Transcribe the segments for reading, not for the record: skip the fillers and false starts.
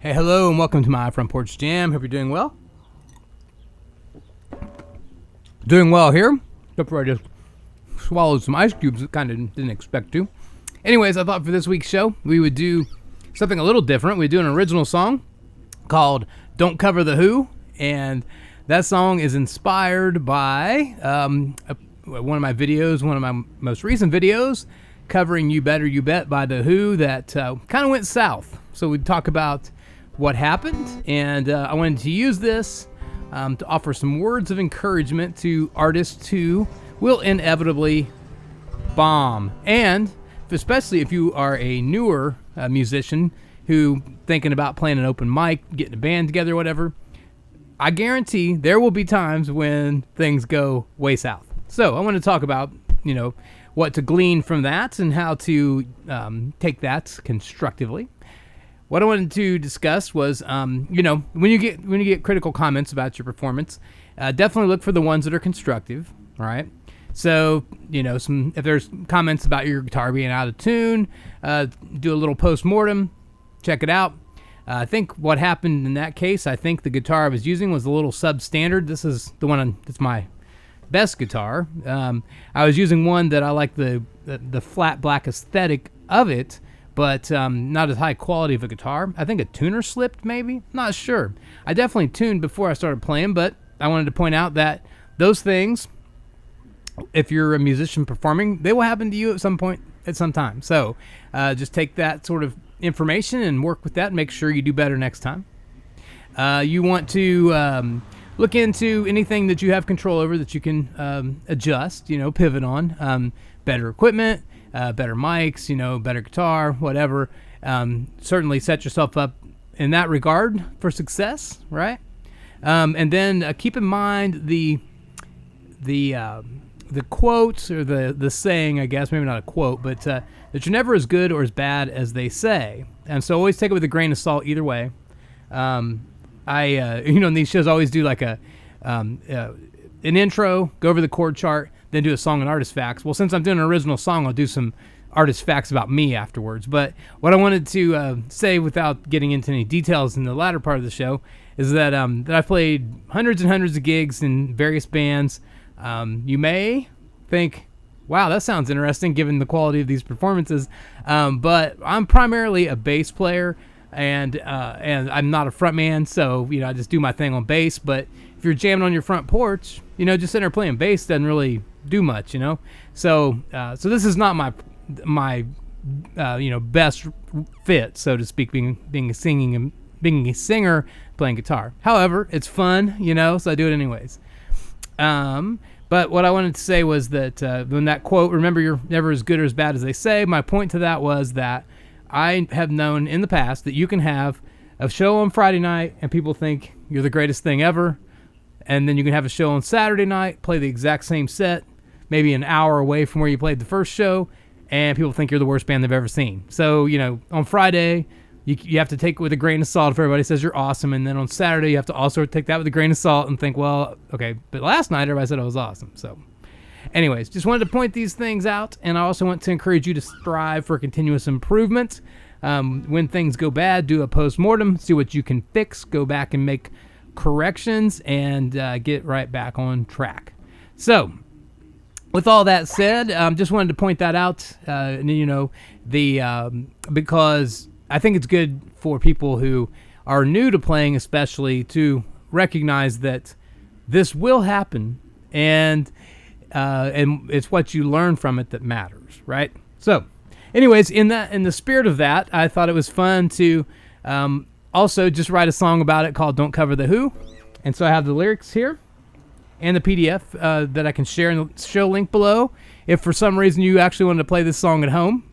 Hey, hello, and welcome to my Front Porch Jam. Hope you're doing well. Doing well here. Except for I just swallowed some ice cubes that kind of didn't expect to. Anyways, I thought for this week's show, we would do something a little different. We'd do an original song called Don't Cover the Who. And that song is inspired by one of my videos, one of my most recent videos, covering You Better You Bet by The Who that kind of went south. So we'd talk about what happened, and I wanted to use this to offer some words of encouragement to artists who will inevitably bomb, and especially if you are a newer musician who thinking about playing an open mic, getting a band together, whatever. I guarantee there will be times when things go way south. So I want to talk about, what to glean from that and how to take that constructively. What I wanted to discuss was, when you get critical comments about your performance, definitely look for the ones that are constructive. All right. So, if there's comments about your guitar being out of tune, do a little post-mortem, check it out. I think what happened in that case, I think the guitar I was using was a little substandard. This is the one that's my best guitar. I was using one that I like the flat black aesthetic of it, but not as high quality of a guitar. I think a tuner slipped, maybe. Not sure. I definitely tuned before I started playing, but I wanted to point out that those things, if you're a musician performing, they will happen to you at some point, at some time. So just take that sort of information and work with that and make sure you do better next time. You want to look into anything that you have control over that you can adjust, pivot on. Better equipment, better mics, better guitar, whatever. Certainly set yourself up in that regard for success, right? And then keep in mind the quote or the saying, I guess, maybe not a quote, but that you're never as good or as bad as they say. And so always take it with a grain of salt either way. In these shows I always do like an intro, go over the chord chart, then do a song and artist facts. Well, since I'm doing an original song, I'll do some artist facts about me afterwards. But what I wanted to say without getting into any details in the latter part of the show is that I've played hundreds and hundreds of gigs in various bands. You may think, wow, that sounds interesting given the quality of these performances. But I'm primarily a bass player, and I'm not a front man, so I just do my thing on bass. But if you're jamming on your front porch, just sitting there playing bass doesn't really do much, So this is not my best fit, so to speak, being a singer playing guitar. However, it's fun, so I do it anyways. But what I wanted to say was that when that quote, remember you're never as good or as bad as they say, my point to that was that I have known in the past that you can have a show on Friday night and people think you're the greatest thing ever, and then you can have a show on Saturday night, play the exact same set, maybe an hour away from where you played the first show, and people think you're the worst band they've ever seen. So, on Friday, you have to take it with a grain of salt if everybody says you're awesome, and then on Saturday, you have to also take that with a grain of salt and think, well, okay, but last night everybody said I was awesome. So anyways, just wanted to point these things out, and I also want to encourage you to strive for continuous improvement. When things go bad, do a post-mortem, see what you can fix, go back and make corrections, and get right back on track. So with all that said, just wanted to point that out, because I think it's good for people who are new to playing, especially, to recognize that this will happen, and it's what you learn from it that matters, right? So, anyways, in the spirit of that, I thought it was fun to also just write a song about it called "Don't Cover the Who," and so I have the lyrics here and the PDF that I can share in the show link below. If for some reason you actually wanted to play this song at home,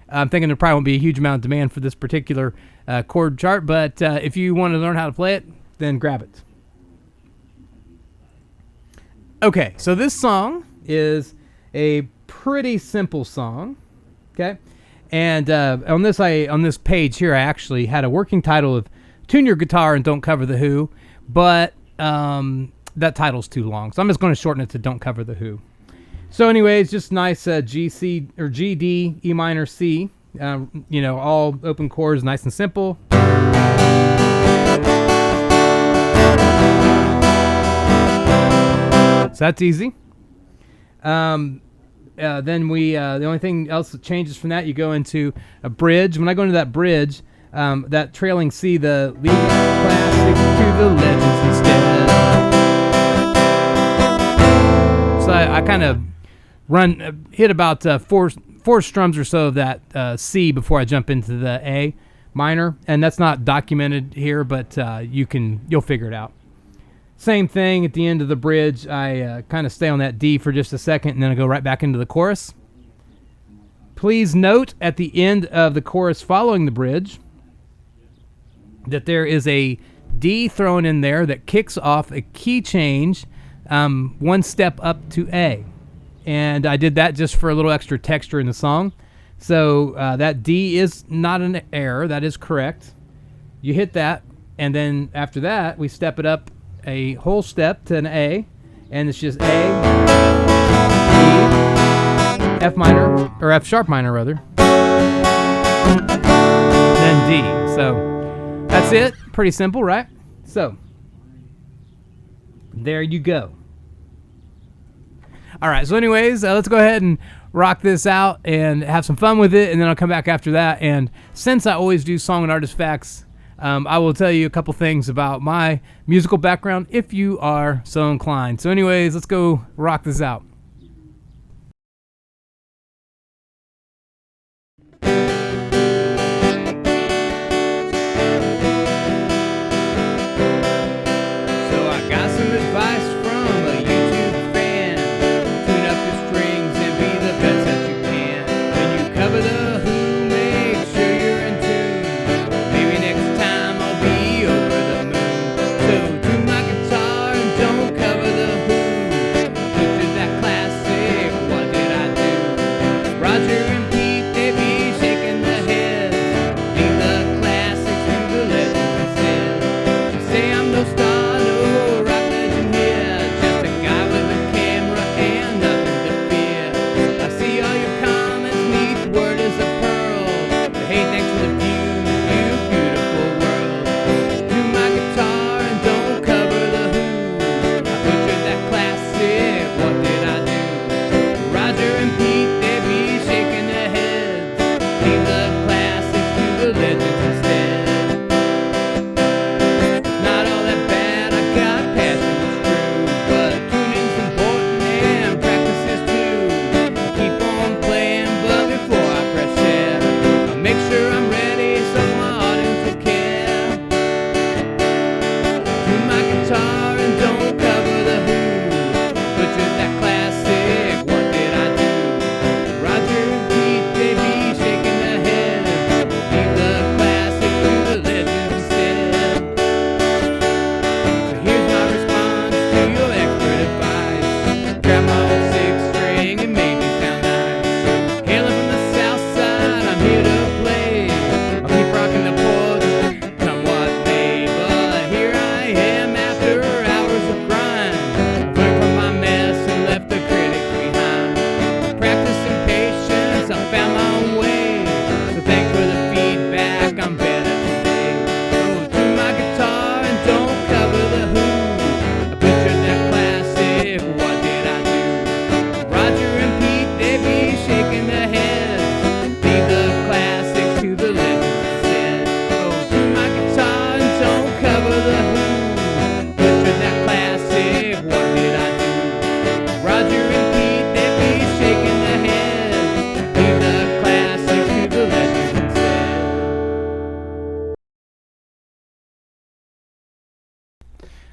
I'm thinking there probably won't be a huge amount of demand for this particular chord chart, but if you want to learn how to play it, then grab it. Okay, so this song is a pretty simple song, okay? And on this page here, I actually had a working title of "Tune Your Guitar and Don't Cover the Who," but that title's too long, so I'm just going to shorten it to "Don't Cover the Who." So anyways, just nice G, C, or G, D, E minor, C, all open chords, nice and simple. So that's easy. Then the only thing else that changes from that, you go into a bridge. When I go into that bridge, that trailing C, the leave the classics to the legends instead. So I kind of hit about four strums or so of that C before I jump into the A minor, and that's not documented here, but you'll figure it out. Same thing at the end of the bridge. I kind of stay on that D for just a second, and then I go right back into the chorus. Please note at the end of the chorus following the bridge that there is a D thrown in there that kicks off a key change one step up to A. And I did that just for a little extra texture in the song. So that D is not an error. That is correct. You hit that, and then after that, we step it up a whole step to an A, and it's just A, E, F minor, or F sharp minor rather, then D. So that's it. Pretty simple, right? So there you go. All right, so anyways, let's go ahead and rock this out and have some fun with it, and then I'll come back after that. And since I always do song and artist facts, I will tell you a couple things about my musical background if you are so inclined. So anyways, let's go rock this out.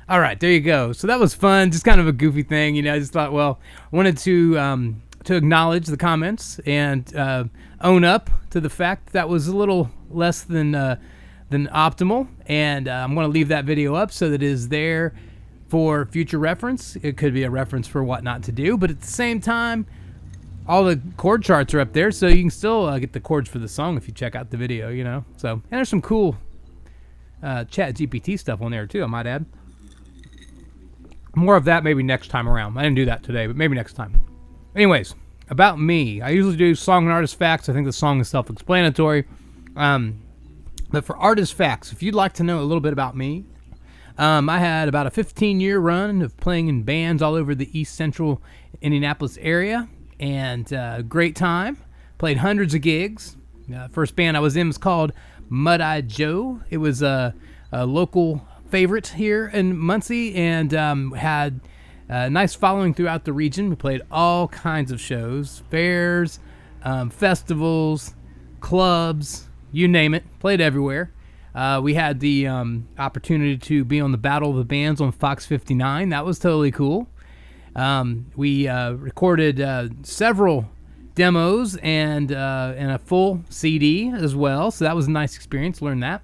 All right, there you go. So that was fun, just kind of a goofy thing, I just thought, well, I wanted to acknowledge the comments and own up to the fact that was a little less than optimal, and I'm going to leave that video up so that it is there for future reference. It could be a reference for what not to do, but at the same time, all the chord charts are up there, so you can still get the chords for the song if you check out the video, So, and there's some cool Chat GPT stuff on there too, I might add. More of that maybe next time around. I didn't do that today, but maybe next time. Anyways, about me. I usually do song and artist facts. I think the song is self-explanatory. But for artist facts, if you'd like to know a little bit about me, I had about a 15-year run of playing in bands all over the East Central Indianapolis area, and great time. Played hundreds of gigs. First band I was in was called Mud-Eyed Joe. It was a local favorite here in Muncie, and had a nice following throughout the region. We played all kinds of shows, fairs, festivals, clubs, you name it. Played everywhere. We had the opportunity to be on the Battle of the Bands on Fox 59. That was totally cool. We recorded several demos and a full CD as well, so that was a nice experience. Learned that.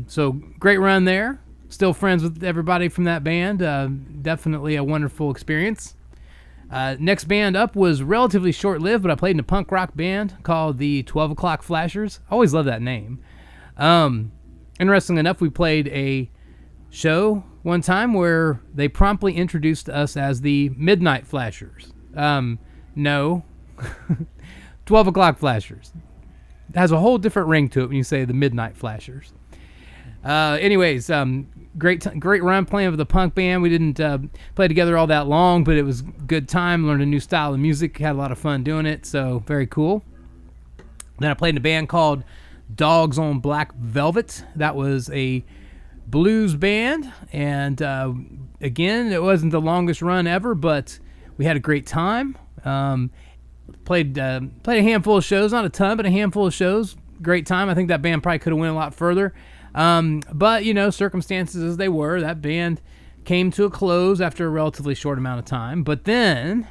So great run there. Still friends with everybody from that band. Definitely a wonderful experience. Next band up was relatively short-lived, but I played in a punk rock band called the 12 O'Clock Flashers. I always love that name. Interesting enough, we played a show one time where they promptly introduced us as the Midnight Flashers. No. 12 O'Clock Flashers. It has a whole different ring to it when you say the Midnight Flashers. Anyways, great run playing with the punk band. We didn't play together all that long, but it was a good time. Learned a new style of music. Had a lot of fun doing it, so very cool. Then I played in a band called Dogs on Black Velvet. That was a blues band, and again, it wasn't the longest run ever, but we had a great time. Played a handful of shows, not a ton, but a handful of shows. Great time. I think that band probably could have went a lot further. But, circumstances as they were, that band came to a close after a relatively short amount of time. But then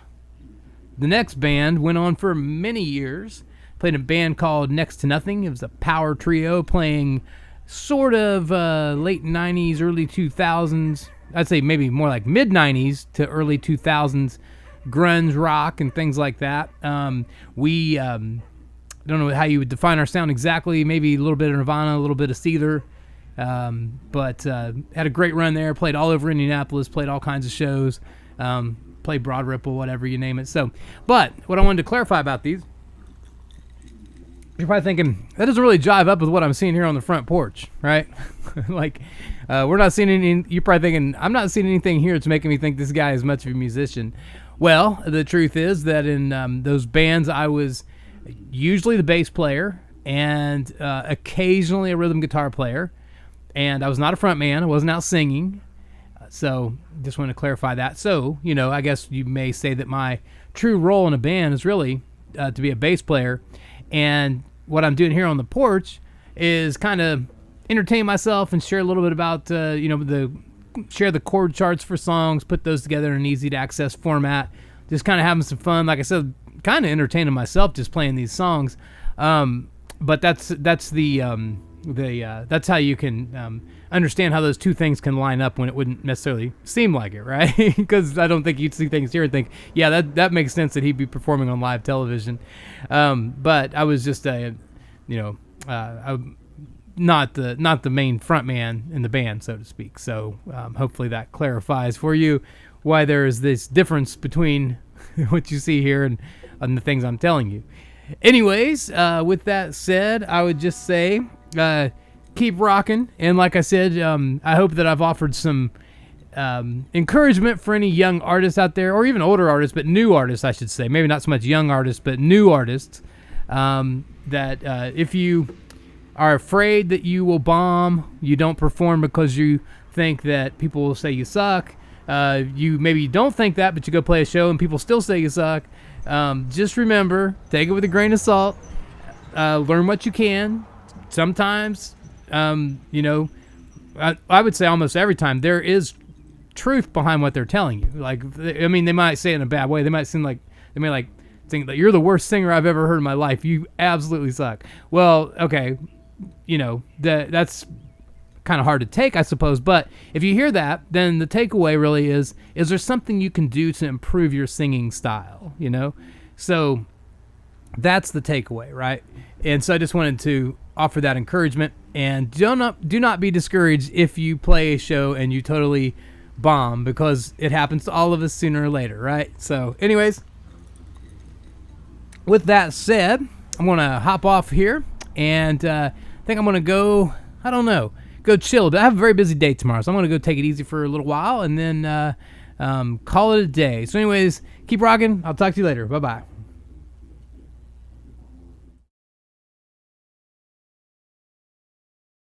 the next band went on for many years. Played in a band called Next to Nothing. It was a power trio playing sort of late 90s, early 2000s. I'd say maybe more like mid-90s to early 2000s grunge rock and things like that. We don't know how you would define our sound exactly. Maybe a little bit of Nirvana, a little bit of Seether. But had a great run there. Played all over Indianapolis. Played all kinds of shows. Played Broad Ripple, whatever you name it. So, but what I wanted to clarify about these, you're probably thinking, that doesn't really jive up with what I'm seeing here on the front porch, right? Like, we're not seeing any, you're probably thinking, I'm not seeing anything here that's making me think this guy is much of a musician. Well, the truth is that in those bands, I was usually the bass player and occasionally a rhythm guitar player. And I was not a front man. I wasn't out singing. So just want to clarify that. So, I guess you may say that my true role in a band is really to be a bass player. And what I'm doing here on the porch is kind of entertain myself and share a little bit about, share the chord charts for songs, put those together in an easy to access format. Just kind of having some fun. Like I said, kind of entertaining myself just playing these songs. But that's how you can understand how those two things can line up when it wouldn't necessarily seem like it, right? Because I don't think you'd see things here and think, yeah, that makes sense that he'd be performing on live television. But I was just not the main front man in the band, so to speak. So hopefully that clarifies for you why there is this difference between what you see here and the things I'm telling you. Anyways, with that said, I would just say keep rocking. And like I said, I hope that I've offered some encouragement for any young artists out there, or even older artists, but new artists, I should say. Maybe not so much young artists, but new artists. That if you are afraid that you will bomb, you don't perform because you think that people will say you suck. You maybe don't think that, but you go play a show and people still say you suck. Just remember, take it with a grain of salt. Learn what you can. Sometimes, I would say almost every time there is truth behind what they're telling you. Like, I mean, they might say it in a bad way. They might think that you're the worst singer I've ever heard in my life. You absolutely suck. Well, okay, that's kind of hard to take, I suppose. But if you hear that, then the takeaway really is there something you can do to improve your singing style? So that's the takeaway, right? And so I just wanted to offer that encouragement. And do not be discouraged if you play a show and you totally bomb, because it happens to all of us sooner or later, right? So anyways, with that said, I'm going to hop off here, and I think I'm going to go, go chill. I have a very busy day tomorrow, so I'm going to go take it easy for a little while and then call it a day. So anyways, keep rocking. I'll talk to you later. Bye-bye.